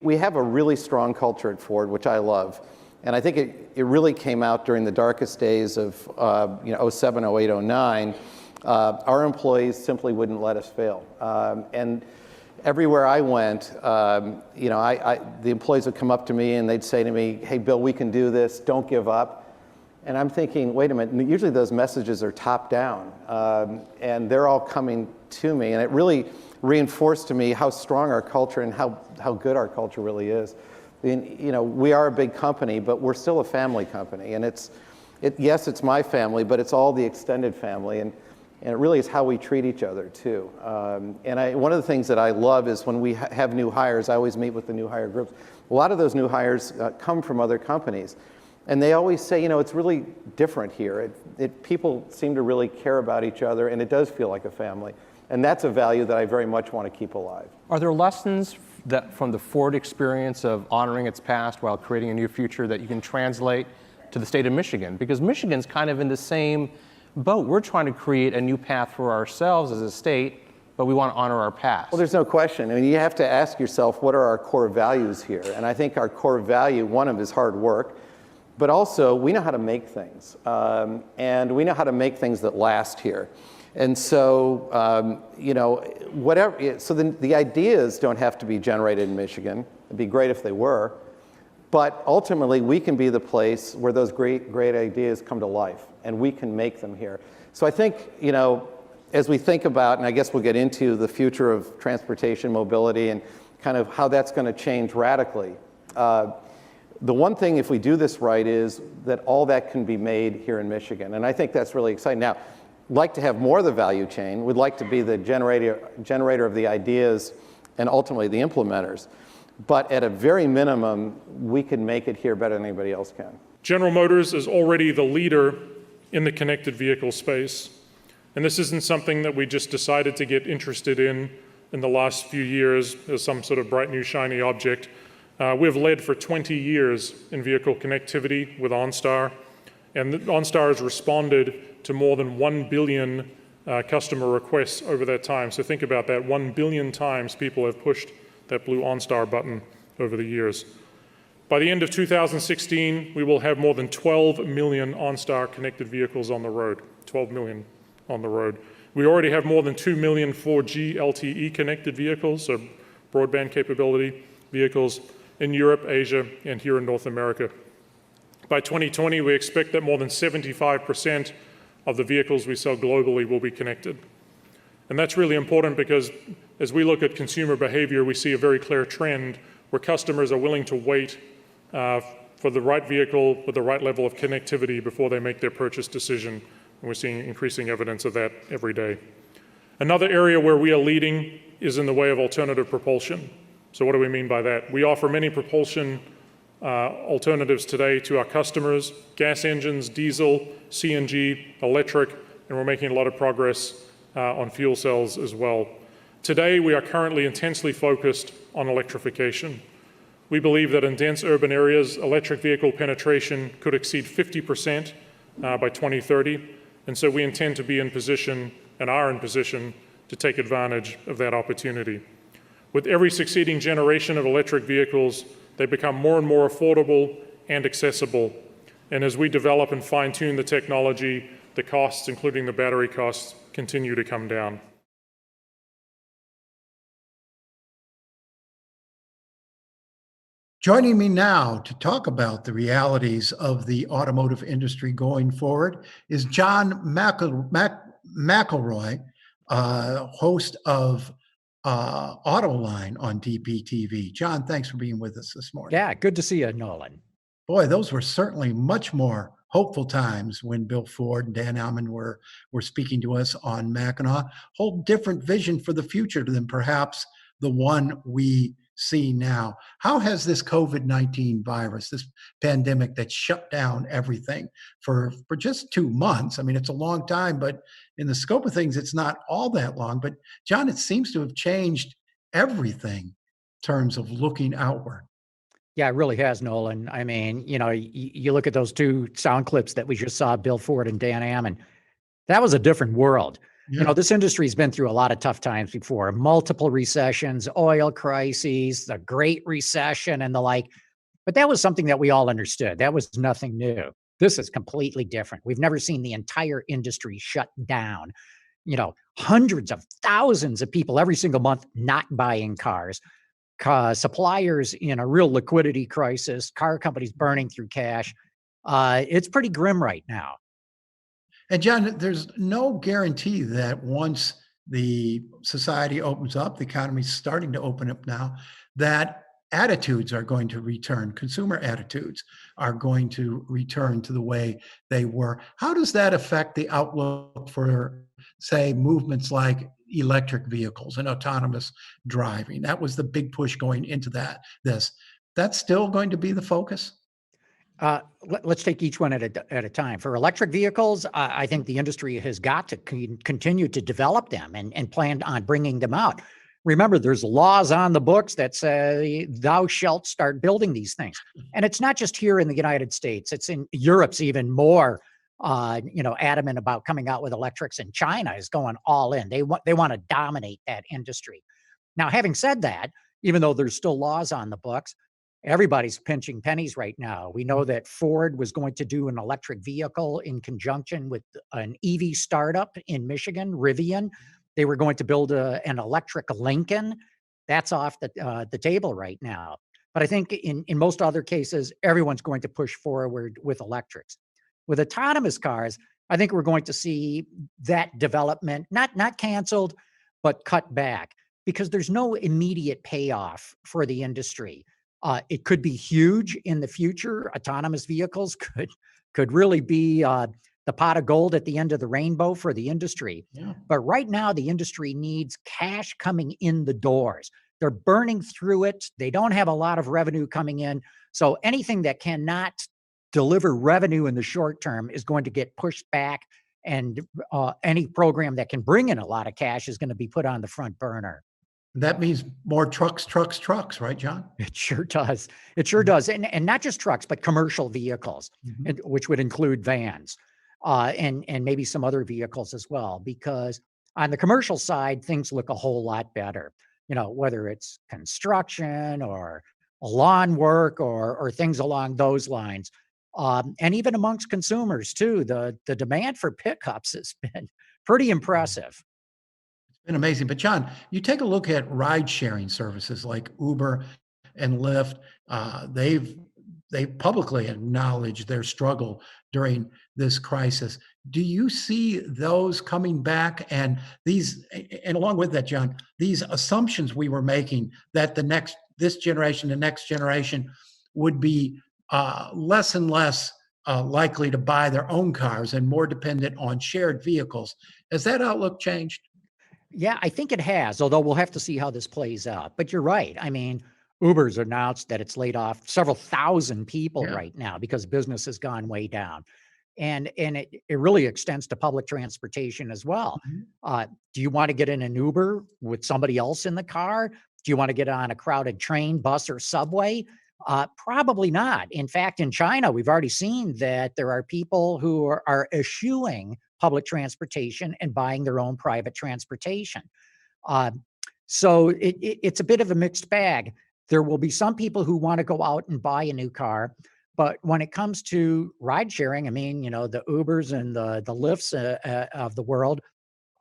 We have a really strong culture at Ford, which I love. And I think it really came out during the darkest days of 07, 08, 09. Our employees simply wouldn't let us fail. And everywhere I went, the employees would come up to me and they'd say to me, "Hey, Bill, we can do this. Don't give up." And I'm thinking, wait a minute, usually those messages are top down, and they're all coming to me. And it really reinforced to me how strong our culture and how good our culture really is. We are a big company, but we're still a family company. And yes, it's my family, but it's all the extended family. And it really is how we treat each other, too. One of the things that I love is when we have new hires, I always meet with the new hire groups. A lot of those new hires come from other companies. And they always say, it's really different here. People seem to really care about each other, and it does feel like a family. And that's a value that I very much want to keep alive. Are there lessons from the Ford experience of honoring its past while creating a new future that you can translate to the state of Michigan? Because Michigan's kind of in the same boat. We're trying to create a new path for ourselves as a state, but we want to honor our past. Well, there's no question. I mean, you have to ask yourself, what are our core values here? And I think our core value, one of them is hard work. But also, we know how to make things, and we know how to make things that last here. And so, so the ideas don't have to be generated in Michigan. It'd be great if they were. But ultimately, we can be the place where those great ideas come to life, and we can make them here. So I think, as we think about, and I guess we'll get into the future of transportation mobility and kind of how that's going to change radically. The one thing, if we do this right, is that all that can be made here in Michigan. And I think that's really exciting. Now, we'd like to have more of the value chain. We'd like to be the generator of the ideas and ultimately the implementers. But at a very minimum, we can make it here better than anybody else can. General Motors is already the leader in the connected vehicle space. And this isn't something that we just decided to get interested in the last few years as some sort of bright new shiny object. We've led for 20 years in vehicle connectivity with Onstar, and Onstar has responded to more than 1 billion customer requests over that time. So think about that, 1 billion times people have pushed that blue Onstar button over the years. By the end of 2016, we will have more than 12 million Onstar connected vehicles on the road, 12 million on the road. We already have more than 2 million 4G LTE connected vehicles, so broadband capability vehicles, in Europe, Asia, and here in North America. By 2020, we expect that more than 75% of the vehicles we sell globally will be connected. And that's really important because as we look at consumer behavior, we see a very clear trend where customers are willing to wait for the right vehicle with the right level of connectivity before they make their purchase decision. And we're seeing increasing evidence of that every day. Another area where we are leading is in the way of alternative propulsion. So what do we mean by that? We offer many propulsion alternatives today to our customers, gas engines, diesel, CNG, electric, and we're making a lot of progress on fuel cells as well. Today, we are currently intensely focused on electrification. We believe that in dense urban areas, electric vehicle penetration could exceed 50% by 2030, and so we intend to be in position and are in position to take advantage of that opportunity. With every succeeding generation of electric vehicles, they become more and more affordable and accessible. And as we develop and fine-tune the technology, the costs, including the battery costs, continue to come down. Joining me now to talk about the realities of the automotive industry going forward is John McElroy, host of Autoline on DPTV. John, thanks for being with us this morning. Yeah, good to see you, Nolan. Boy, those were certainly much more hopeful times when Bill Ford and Dan Ammann were speaking to us on Mackinac. Whole different vision for the future than perhaps the one we see now. How has this COVID-19 virus, this pandemic that shut down everything for just 2 months? I mean, it's a long time, but in the scope of things, it's not all that long. But John, it seems to have changed everything in terms of looking outward. Yeah, it really has, Nolan. I mean, you look at those two sound clips that we just saw, Bill Ford and Dan Ammann. That was a different world. Yeah. This industry's been through a lot of tough times before, multiple recessions, oil crises, the Great Recession, and the like. But that was something that we all understood. That was nothing new. This is completely different. We've never seen the entire industry shut down. Hundreds of thousands of people every single month not buying cars, suppliers in a real liquidity crisis, car companies burning through cash. It's pretty grim right now. And John, there's no guarantee that once the society opens up, the economy's starting to open up now, that attitudes are going to return. Consumer attitudes are going to return to the way they were. How does that affect the outlook for, say, movements like electric vehicles and autonomous driving? That was the big push going into that's still going to be the focus? Let's take each one at a time. For electric vehicles, I think the industry has got to continue to develop them and plan on bringing them out. Remember, there's laws on the books that say thou shalt start building these things. And it's not just here in the United States. It's in Europe's even more, adamant about coming out with electrics, and China is going all in. They want to dominate that industry. Now, having said that, even though there's still laws on the books, everybody's pinching pennies right now. We know that Ford was going to do an electric vehicle in conjunction with an EV startup in Michigan, Rivian. They were going to build an electric Lincoln. That's off the table right now. But I think in most other cases, everyone's going to push forward with electrics. With autonomous cars, I think we're going to see that development not canceled, but cut back, because there's no immediate payoff for the industry. It could be huge in the future. Autonomous vehicles could really be the pot of gold at the end of the rainbow for the industry. Yeah. But right now, the industry needs cash coming in the doors. They're burning through it. They don't have a lot of revenue coming in. So anything that cannot deliver revenue in the short term is going to get pushed back. And any program that can bring in a lot of cash is going to be put on the front burner. That means more trucks, right, John? It sure does. It sure does. And not just trucks, but commercial vehicles, which would include vans and maybe some other vehicles as well. Because on the commercial side, things look a whole lot better. Whether it's construction or lawn work or things along those lines. And even amongst consumers too, the demand for pickups has been pretty impressive. Been amazing. But John, you take a look at ride sharing services like Uber and Lyft. They publicly acknowledged their struggle during this crisis. Do you see those coming back? And along with that, John, these assumptions we were making that the next generation would be less and less likely to buy their own cars and more dependent on shared vehicles. Has that outlook changed? Yeah, I think it has, although we'll have to see how this plays out. But you're right. I mean, Uber's announced that it's laid off several thousand people right now because business has gone way down. And it really extends to public transportation as well. Do you want to get in an Uber with somebody else in the car? Do you want to get on a crowded train, bus, or subway? Probably not. In fact, in China, we've already seen that there are people who are eschewing public transportation and buying their own private transportation. So it's a bit of a mixed bag. There will be some people who want to go out and buy a new car. But when it comes to ride sharing, I mean, the Ubers and the Lyfts of the world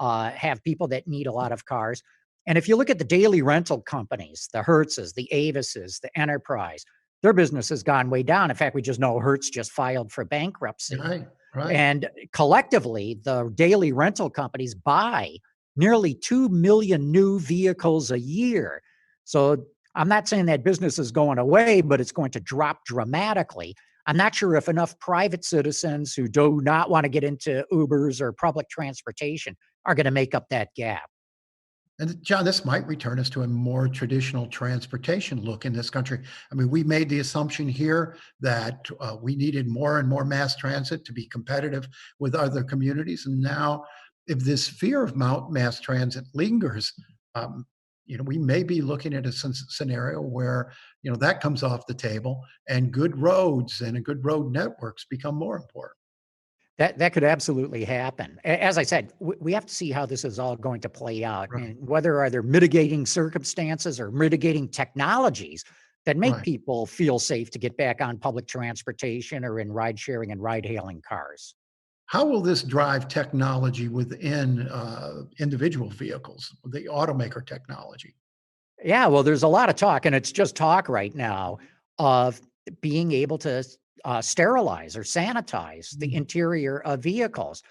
have people that need a lot of cars. And if you look at the daily rental companies, the Hertzes, the Avises, the Enterprise, their business has gone way down. In fact, we just know Hertz just filed for bankruptcy. Right. And collectively, the daily rental companies buy nearly 2 million new vehicles a year. So I'm not saying that business is going away, but it's going to drop dramatically. I'm not sure if enough private citizens who do not want to get into Ubers or public transportation are going to make up that gap. And John, this might return us to a more traditional transportation look in this country. I mean, we made the assumption here that we needed more and more mass transit to be competitive with other communities. And now, if this fear of mass transit lingers, we may be looking at a scenario where, that comes off the table and good roads and a good road networks become more important. That could absolutely happen. As I said, we have to see how this is all going to play out, Right. and whether are there mitigating circumstances or mitigating technologies that make Right. people feel safe to get back on public transportation or in ride sharing and ride hailing cars. How will this drive technology within individual vehicles, the automaker technology? Yeah, well, there's a lot of talk, and it's just talk right now, of being able to sterilize or sanitize the interior of vehicles.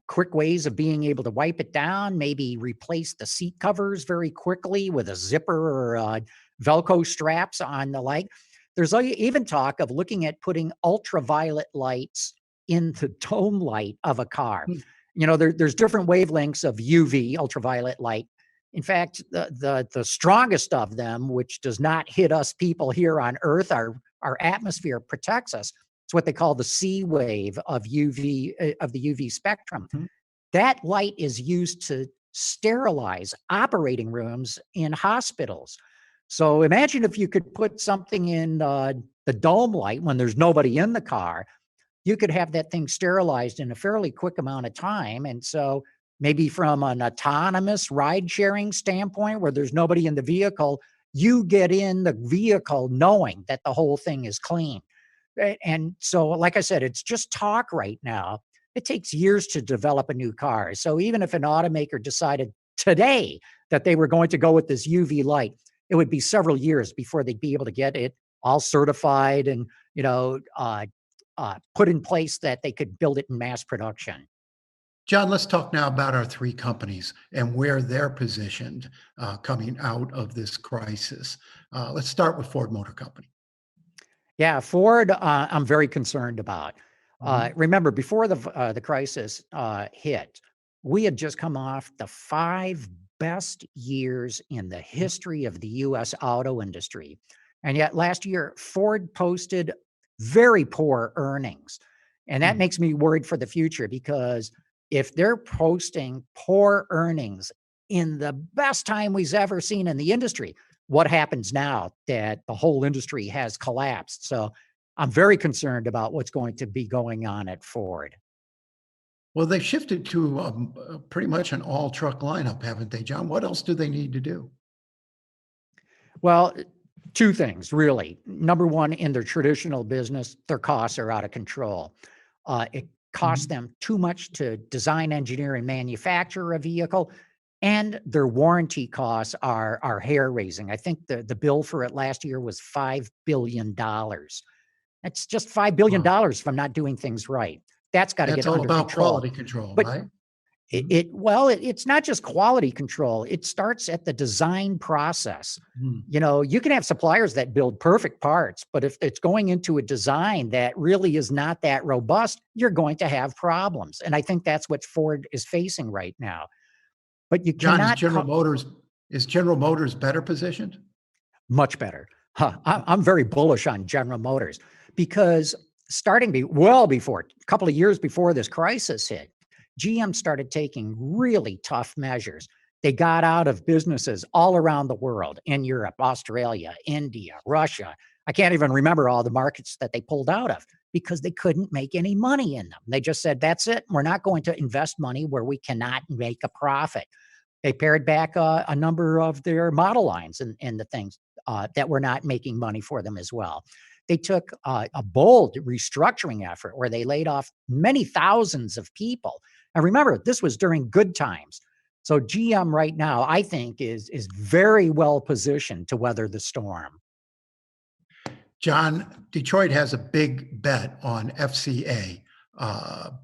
Quick ways of being able to wipe it down, maybe replace the seat covers very quickly with a zipper or Velcro straps on the leg. There's even talk of looking at putting ultraviolet lights in the dome light of a car. Hmm. There's different wavelengths of UV, ultraviolet light. In fact, the strongest of them, which does not hit us people here on Earth, our atmosphere protects us. It's what they call the C wave of UV of the UV spectrum. Mhm. That light is used to sterilize operating rooms in hospitals. So imagine if you could put something in the dome light when there's nobody in the car, you could have that thing sterilized in a fairly quick amount of time. And so maybe from an autonomous ride sharing standpoint where there's nobody in the vehicle, you get in the vehicle knowing that the whole thing is clean. And so, like I said, it's just talk right now. It takes years to develop a new car. So even if an automaker decided today that they were going to go with this UV light, it would be several years before they'd be able to get it all certified and, put in place that they could build it in mass production. John, let's talk now about our three companies and where they're positioned coming out of this crisis. Let's start with Ford Motor Company. Yeah, Ford, I'm very concerned about. Mhm. Remember, before the crisis hit, we had just come off the 5 best years in the history of the U.S. auto industry, and yet last year Ford posted very poor earnings, and that Hmm. makes me worried for the future because if they're posting poor earnings in the best time we've ever seen in the industry, what happens now that the whole industry has collapsed? So I'm very concerned about what's going to be going on at Ford. Well, they shifted to pretty much an all truck lineup, haven't they, John? What else do they need to do? Well, two things really. Number one, in their traditional business, their costs are out of control. It costs Mhm. them too much to design, engineer, and manufacture a vehicle, and their warranty costs are hair raising. I think the bill for it last year was $5 billion. That's just Wow. $5 billion if I'm not doing things right. That's got to That's get all under about control. quality control, But right? it, Mhm. it well, it's not just quality control. It starts at the design process. Mhm. You can have suppliers that build perfect parts, but if it's going into a design that really is not that robust, you're going to have problems. And I think that's what Ford is facing right now. But you John, cannot Is General Motors better positioned? much better. Huh, I'm very bullish on General Motors because well before, a couple of years before this crisis hit, GM started taking really tough measures. They got out of businesses all around the world, in Europe, Australia, India, Russia. I can't even remember all the markets that they pulled out of because they couldn't make any money in them. They just said, that's it. We're not going to invest money where we cannot make a profit. They pared back a number of their model lines and the things that were not making money for them as well. They took a bold restructuring effort where they laid off many thousands of people. And remember, this was during good times. So GM right now, I think, is very well positioned to weather the storm. John, Detroit has a big bet on FCA,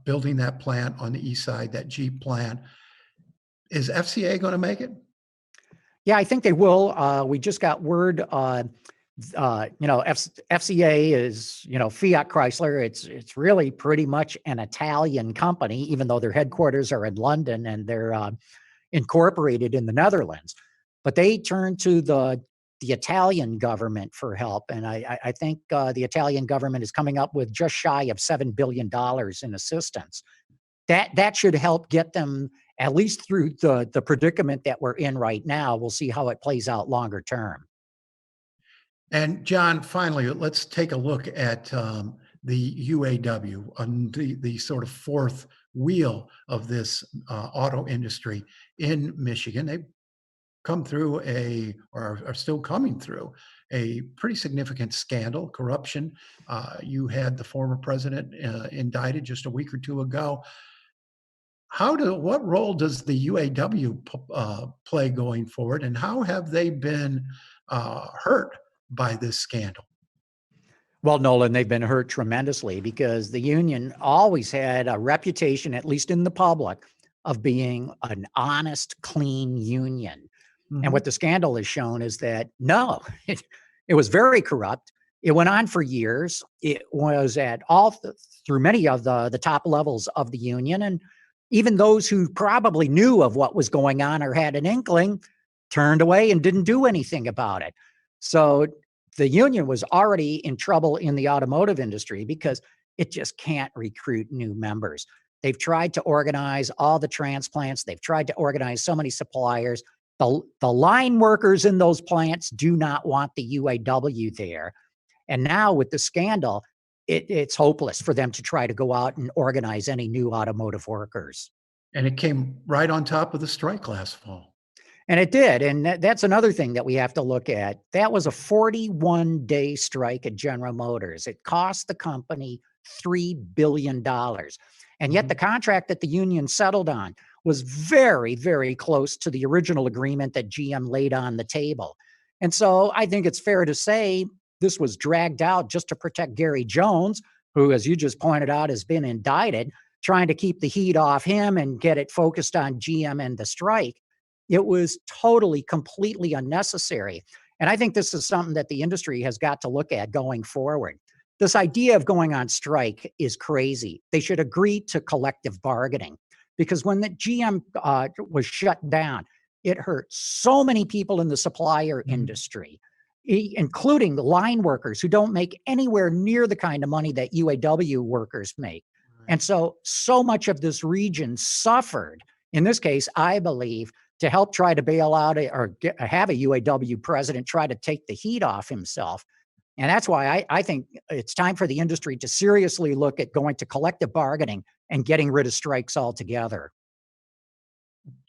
building that plant on the east side, that Jeep plant. Is FCA going to make it? Yeah, I think they will. We just got word. FCA is Fiat Chrysler. It's really pretty much an Italian company, even though their headquarters are in London and they're incorporated in the Netherlands. But they turn to the Italian government for help, and I think the Italian government is coming up with just shy of $7 billion in assistance. That should help get them at least through the predicament that we're in right now. We'll see how it plays out longer term. And John, finally, let's take a look at the UAW, on the sort of fourth wheel of this auto industry in Michigan. They've come through or are still coming through a pretty significant scandal, corruption. You had the former president indicted just a week or two ago. What role does the UAW play going forward, and how have they been hurt by this scandal? Well, Nolan, they've been hurt tremendously because the union always had a reputation, at least in the public, of being an honest, clean union. And what the scandal has shown is that no, it was very corrupt. It went on for years. It was through many of the top levels of the union. And even those who probably knew of what was going on or had an inkling turned away and didn't do anything about it. So the union was already in trouble in the automotive industry because it just can't recruit new members. They've tried to organize all the transplants. They've tried to organize so many suppliers. The line workers in those plants do not want the UAW there. And now with the scandal, it's hopeless for them to try to go out and organize any new automotive workers. And it came right on top of the strike last fall. And it did. And that's another thing that we have to look at. That was a 41-day strike at General Motors. It cost the company $3 billion. And yet the contract that the union settled on was very, very close to the original agreement that GM laid on the table. And so I think it's fair to say this was dragged out just to protect Gary Jones, who, as you just pointed out, has been indicted, trying to keep the heat off him and get it focused on GM and the strike. It was totally, completely unnecessary. And I think this is something that the industry has got to look at going forward. This idea of going on strike is crazy. They should agree to collective bargaining, because when the GM was shut down, it hurt so many people in the supplier industry, including the line workers who don't make anywhere near the kind of money that UAW workers make. And so much of this region suffered, in this case, I believe, to help try to bail out or have a UAW president try to take the heat off himself. And that's why I think it's time for the industry to seriously look at going to collective bargaining and getting rid of strikes altogether.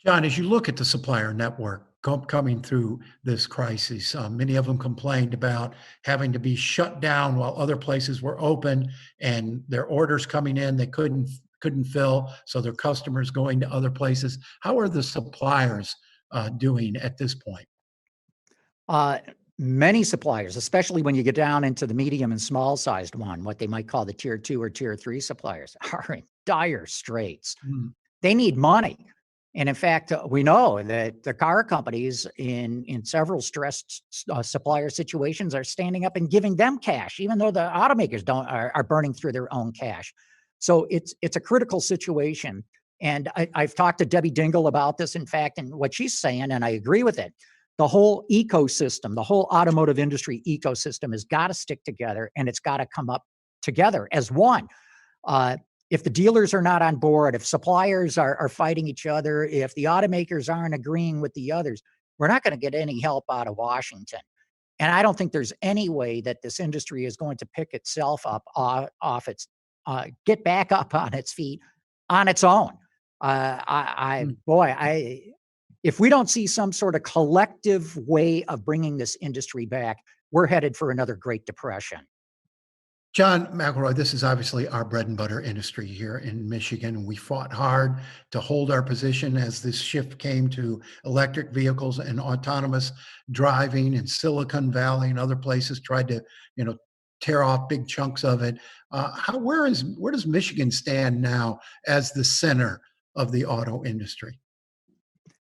John, as you look at the supplier network coming through this crisis, many of them complained about having to be shut down while other places were open, and their orders coming in they couldn't fill, so their customers going to other places. How are the suppliers doing at this point? Many suppliers, especially when you get down into the medium and small sized one, what they might call the tier 2 or tier 3 suppliers, are in dire straits. They need money. And in fact, we know that the car companies in several stressed supplier situations are standing up and giving them cash, even though the automakers are burning through their own cash. So it's a critical situation. And I've talked to Debbie Dingle about this, in fact, and what she's saying, and I agree with it. The whole ecosystem, the whole automotive industry ecosystem has got to stick together, and it's got to come up together as one. If the dealers are not on board, if suppliers are fighting each other, if the automakers aren't agreeing with the others, we're not going to get any help out of Washington. And I don't think there's any way that this industry is going to pick itself up get back up on its feet on its own. If we don't see some sort of collective way of bringing this industry back, we're headed for another Great Depression. John McElroy, this is obviously our bread and butter industry here in Michigan. We fought hard to hold our position as this shift came to electric vehicles and autonomous driving in Silicon Valley and other places tried to, tear off big chunks of it. Where does Michigan stand now as the center of the auto industry?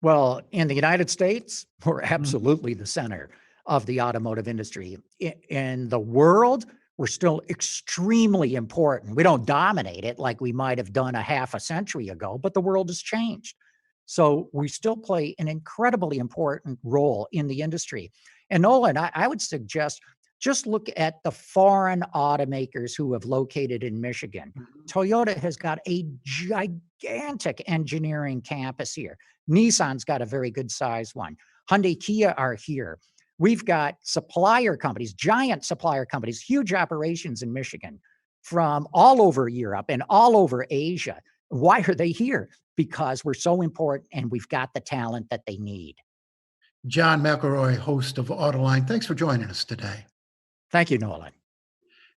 Well, in the United States, we're absolutely the center of the automotive industry. In the world, we're still extremely important. We don't dominate it like we might have done a half a century ago, but the world has changed. So we still play an incredibly important role in the industry. And Nolan, I would suggest just look at the foreign automakers who have located in Michigan. Toyota has got a gigantic engineering campus here. Nissan's got a very good size one. Hyundai, Kia are here. We've got supplier companies, giant supplier companies, huge operations in Michigan. from all over Europe and all over Asia. Why are they here? Because we're so important and we've got the talent that they need. John McElroy, host of Autoline, thanks for joining us today. Thank you, Nolan.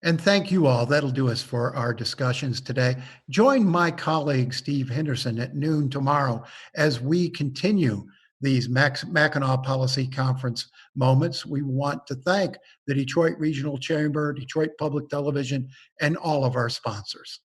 And thank you all. That'll do us for our discussions today. Join my colleague, Steve Henderson, at noon tomorrow as we continue these Mackinac Policy Conference moments. We want to thank the Detroit Regional Chamber, Detroit Public Television, and all of our sponsors.